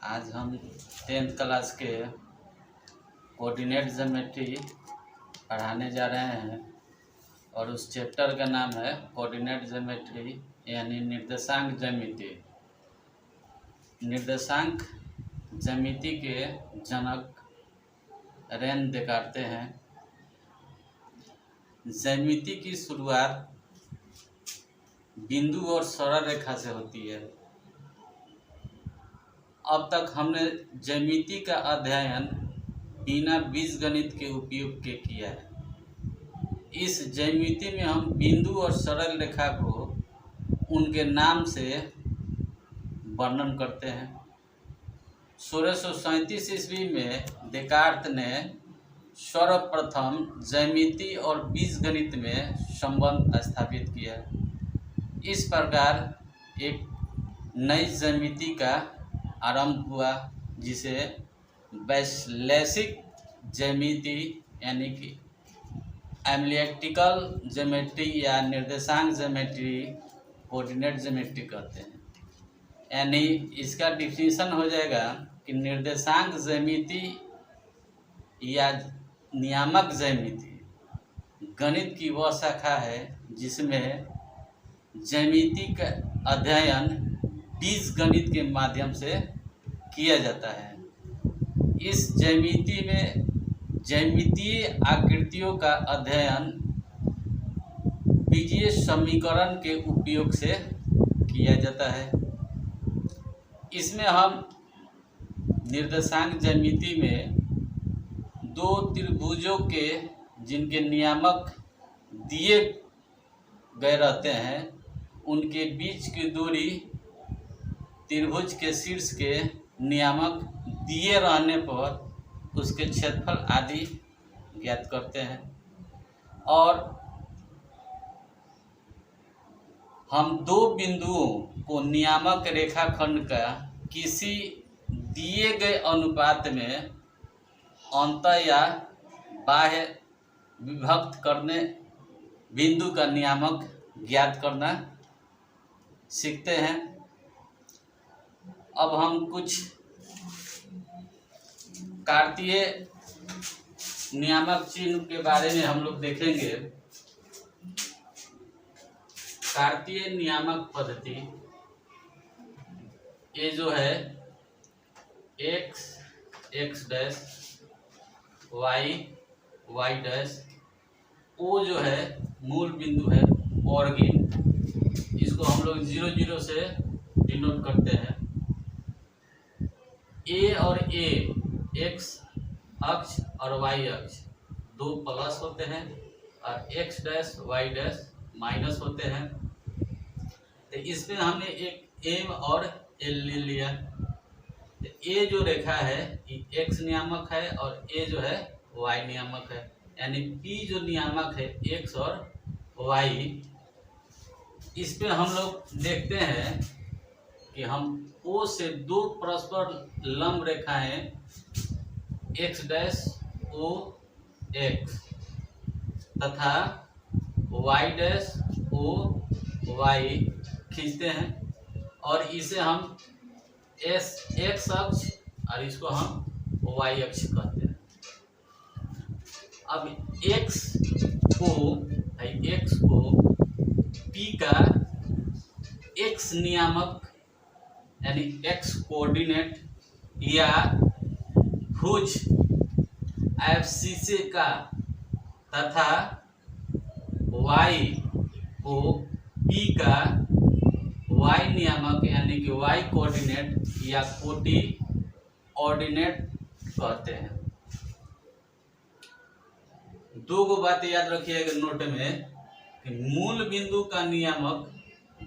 आज हम 10th class के कोऑर्डिनेट ज्योमेट्री पढ़ाने जा रहे हैं और उस चैप्टर का नाम है कोऑर्डिनेट ज्योमेट्री यानी निर्देशांक ज्यामिति। निर्देशांक ज्यामिति के जनक रेन देकार्ते हैं। ज्यामिति की शुरुआत बिंदु और सरल रेखा से होती है। अब तक हमने ज्यामिति का अध्ययन बिना बीजगणित के उपयोग के किया है। इस ज्यामिति में हम बिंदु और सरल रेखा को उनके नाम से वर्णन करते हैं। 1637 ईस्वी में देकार्त ने सर्वप्रथम ज्यामिति और बीजगणित में संबंध स्थापित किया। इस प्रकार एक नई ज्यामिति का आरंभ हुआ जिसे वैश्लेषिक ज्यामिति यानी कि एनालिटिकल ज्योमेट्री या निर्देशांक ज्योमेट्री कोऑर्डिनेट ज्योमेट्री कहते हैं। यानी इसका डिफिनीशन हो जाएगा कि निर्देशांक ज्यामिति या नियामक ज्यामिति गणित की वह शाखा है जिसमें ज्यामिति का अध्ययन बीजगणित के माध्यम से किया जाता है। इस ज्यामिति में ज्यामितीय आकृतियों का अध्ययन बीजीय समीकरण के उपयोग से किया जाता है। इसमें हम निर्देशांक ज्यामिति में दो त्रिभुजों के जिनके नियामक दिए गए रहते हैं उनके बीच की दूरी त्रिभुज के शीर्ष के नियामक दिए रहने पर उसके क्षेत्रफल आदि ज्ञात करते हैं। और हम दो बिंदुओं को नियामक रेखाखंड का किसी दिए गए अनुपात में अंतः या बाह्य विभक्त करने बिंदु का नियामक ज्ञात करना सीखते हैं। अब हम कुछ कार्तीय नियामक चिन्ह के बारे में हम लोग देखेंगे। कार्तीय नियामक पद्धति ये जो है x dash y dash O जो है मूल बिंदु है ऑरिजिन, इसको हम लोग 0 से डिनोट करते हैं। ए और ए एक्स अक्ष और वाई अक्ष दो प्लस होते हैं और x dash y dash minus होते हैं। तो इसमें हमने एक एम और एल ले लिया। तो ए जो रेखा है ये एक्स नियामक है और ए जो है वाई नियामक है। यानी पी जो नियामक है एक्स और वाई, इस पे हम लोग देखते हैं कि हम ओ से दो परस्पर लंब रेखाएं एक्स डैश ओ एक्स तथा वाई डैश ओ वाई खींचते हैं और इसे हम एक्स अक्ष और इसको हम वाई अक्ष कहते हैं। अब एक्स को पी का एक्स नियामक यानी एक्स कोऑर्डिनेट या भुज एफसीसी का तथा वाई को पी का वाई नियामक यानी कि वाई कोऑर्डिनेट या कोटि ऑर्डिनेट कहते हैं। दो गो बातें याद रखिएगा नोट में कि मूल बिंदु का नियामक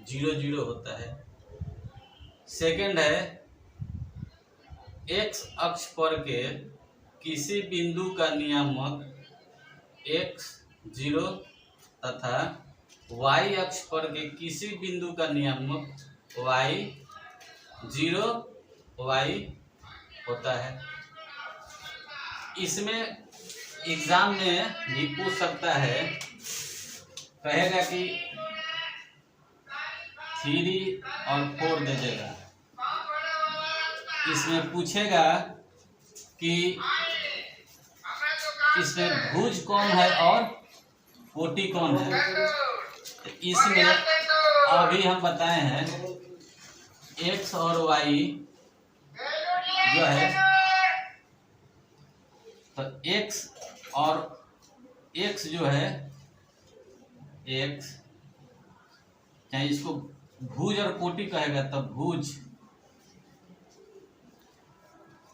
0 होता है। सेकंड है एक्स अक्ष पर के किसी बिंदु का नियामक x0 तथा y अक्ष पर के किसी बिंदु का नियामक y0 y होता है। इसमें एग्जाम में भी पूछ सकता है, कहेगा कि 3 और 4 दे देगा। इसमें पूछेगा कि इसमें भुज कौन है और कोटि कौन है। तो इसमें अभी हम बताए हैं x और y जो है, तो x और x जो है, x चाहे इसको भुज और कोटि कहेगा, तब भुज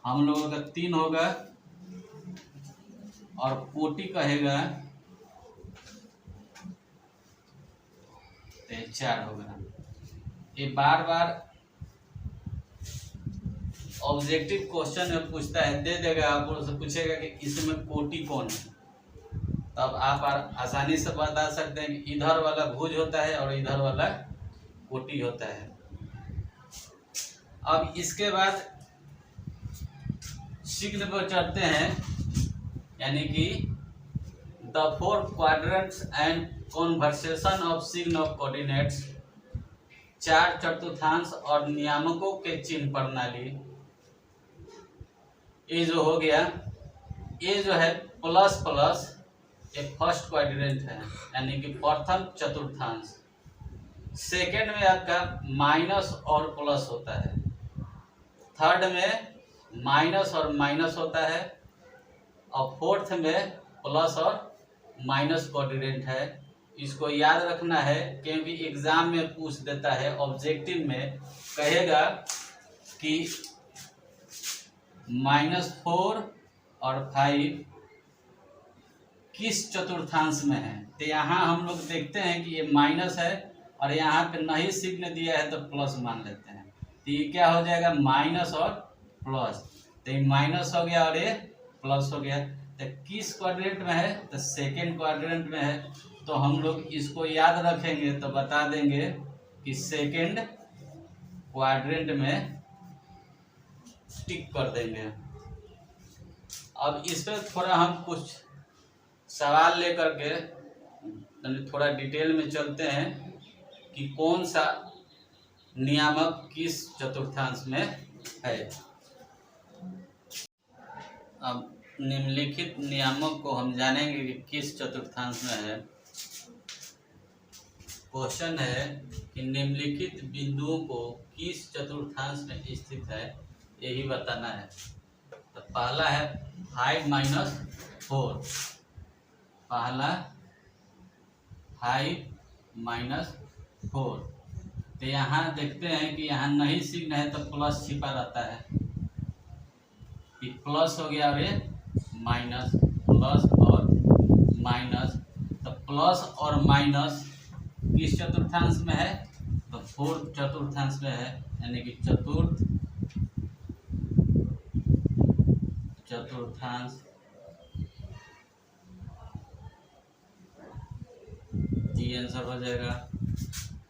हम लोगों का 3 होगा और कोटि कहेगा तो 4 होगा। ये बार बार ऑब्जेक्टिव क्वेश्चन में पूछता है, दे देगा आपको, से पूछेगा कि इसमें कोटि कौन है, तब आप आसानी से बता सकते हैं कि इधर वाला भुज होता है और इधर वाला कोटि होता है। अब इसके बाद सिग्न पर चढ़ते हैं, यानी कि the 4 quadrants and conversation of sign of coordinates, 4 चतुर्थांश और नियामकों के चिन्ह प्रणाली। ये जो हो गया, ये जो है प्लस प्लस एक फर्स्ट क्वाड्रेंट है, यानी कि प्रथम चतुर्थांश। सेकेंड में आपका माइनस और प्लस होता है, थर्ड में माइनस और माइनस होता है, और फोर्थ में प्लस और माइनस क्वाड्रेंट है। इसको याद रखना है क्योंकि एग्जाम में पूछ देता है, ऑब्जेक्टिव में कहेगा कि -4 और 5 किस चतुर्थांश में है। तो यहाँ हम लोग देखते हैं कि ये माइनस है और यहाँ पे नहीं सिग्न दिया है तो प्लस मान लेते हैं। तो ये क्या हो जाएगा, माइनस और प्लस। तो ये माइनस हो गया और ये प्लस हो गया। तो किस क्वाड्रेंट में है, तो सेकेंड क्वाड्रेंट में है। तो हम लोग इसको याद रखेंगे तो बता देंगे कि सेकेंड क्वाड्रेंट में टिक कर देंगे। अब इस पर थोड़ा हम कुछ सवाल लेकर के थोड़ा डिटेल में चलते हैं कि कौन सा नियामक किस चतुर्थांश में है। अब निम्नलिखित नियामक को हम जानेंगे कि किस चतुर्थांश में है। क्वेश्चन है कि निम्नलिखित बिंदुओं को किस चतुर्थांश में स्थित है, यही बताना है। तो पहला है 5 - 4, पहला 5 - 4। तो यहाँ देखते हैं कि यहाँ नहीं सिग्न है तो प्लस छिपा रहता है, कि प्लस हो गया और ये माइनस, प्लस और माइनस। तो प्लस और माइनस किस चतुर्थांश में है, तो फोर्थ चतुर्थांश में है, यानी कि चतुर्थांश। ये आंसर हो जाएगा।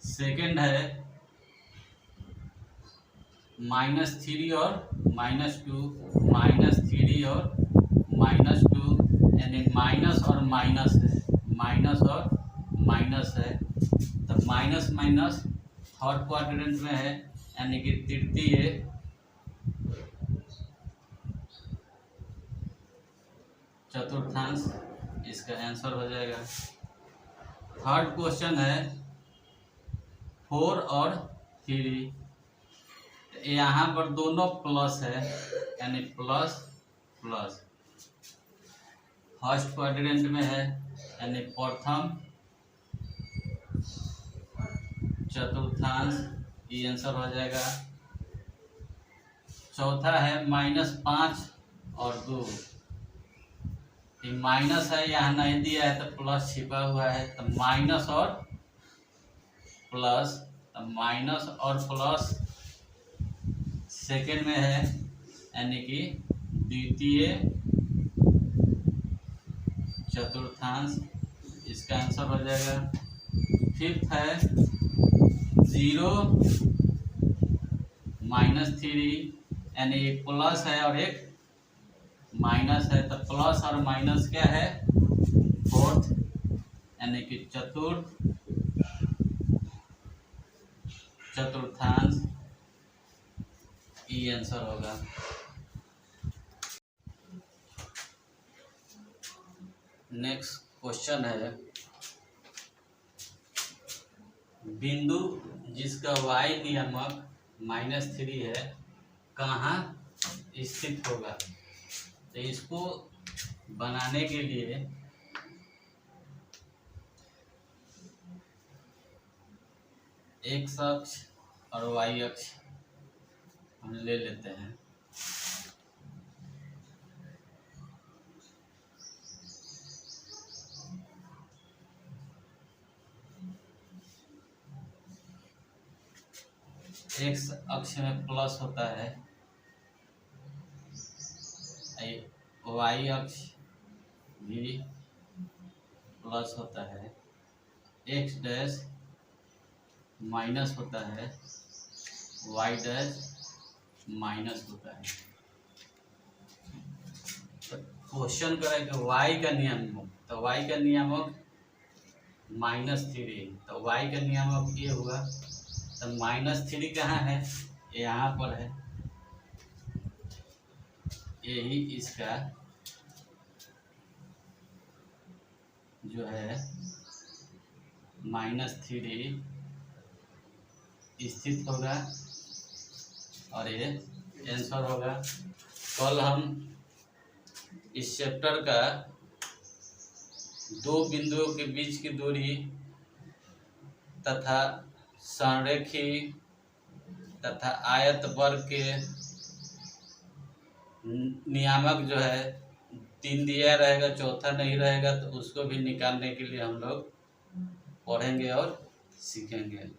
सेकंड है -3 और -2, -3 और -2, यानी माइनस और माइनस है, माइनस और माइनस है। तो माइनस माइनस थर्ड क्वाड्रेंट में है, यानी कि तृतीय चतुर्थांश, इसका आंसर हो जाएगा। थर्ड क्वेश्चन है 4 और 3, यहाँ पर दोनों प्लस है, यानी प्लस प्लस फर्स्ट क्वाड्रेंट में है, यानी प्रथम चतुर्थांश, ये आंसर हो जाएगा। चौथा है -5 और 2, ये माइनस है, यहाँ नहीं दिया है तो प्लस छिपा हुआ है, तो माइनस और प्लस, तो माइनस और प्लस सेकेंड में है, यानी कि द्वितीय चतुर्थांश, इसका आंसर हो जाएगा। फिफ्थ है 0 - 3, यानी एक प्लस है और एक माइनस है, तो प्लस और माइनस क्या है, फोर्थ, यानी कि चतुर्थ चतुर्थांश। ई आंसर होगा। नेक्स्ट क्वेश्चन है, बिंदु जिसका y नियामक -3 है कहाँ स्थित होगा। तो इसको बनाने के लिए x अक्ष और y अक्ष हम ले लेते हैं। x अक्ष में प्लस होता है, y अक्ष भी प्लस होता है, x डैश माइनस होता है, y डैश माइनस होता है। तो क्वेश्चन करें कि y का नियामक, तो y का नियामक -3, तो y का नियामक ये हुआ। तो -3 कहाँ है, यहाँ पर है, यही इसका जो है -3 स्थित होगा और ये आंसर होगा। कल हम इस चैप्टर का दो बिंदुओं के बीच की दूरी तथा संरेखी तथा आयत वर्ग के नियामक जो है 3 दिया रहेगा, चौथा नहीं रहेगा, तो उसको भी निकालने के लिए हम लोग पढ़ेंगे और सीखेंगे।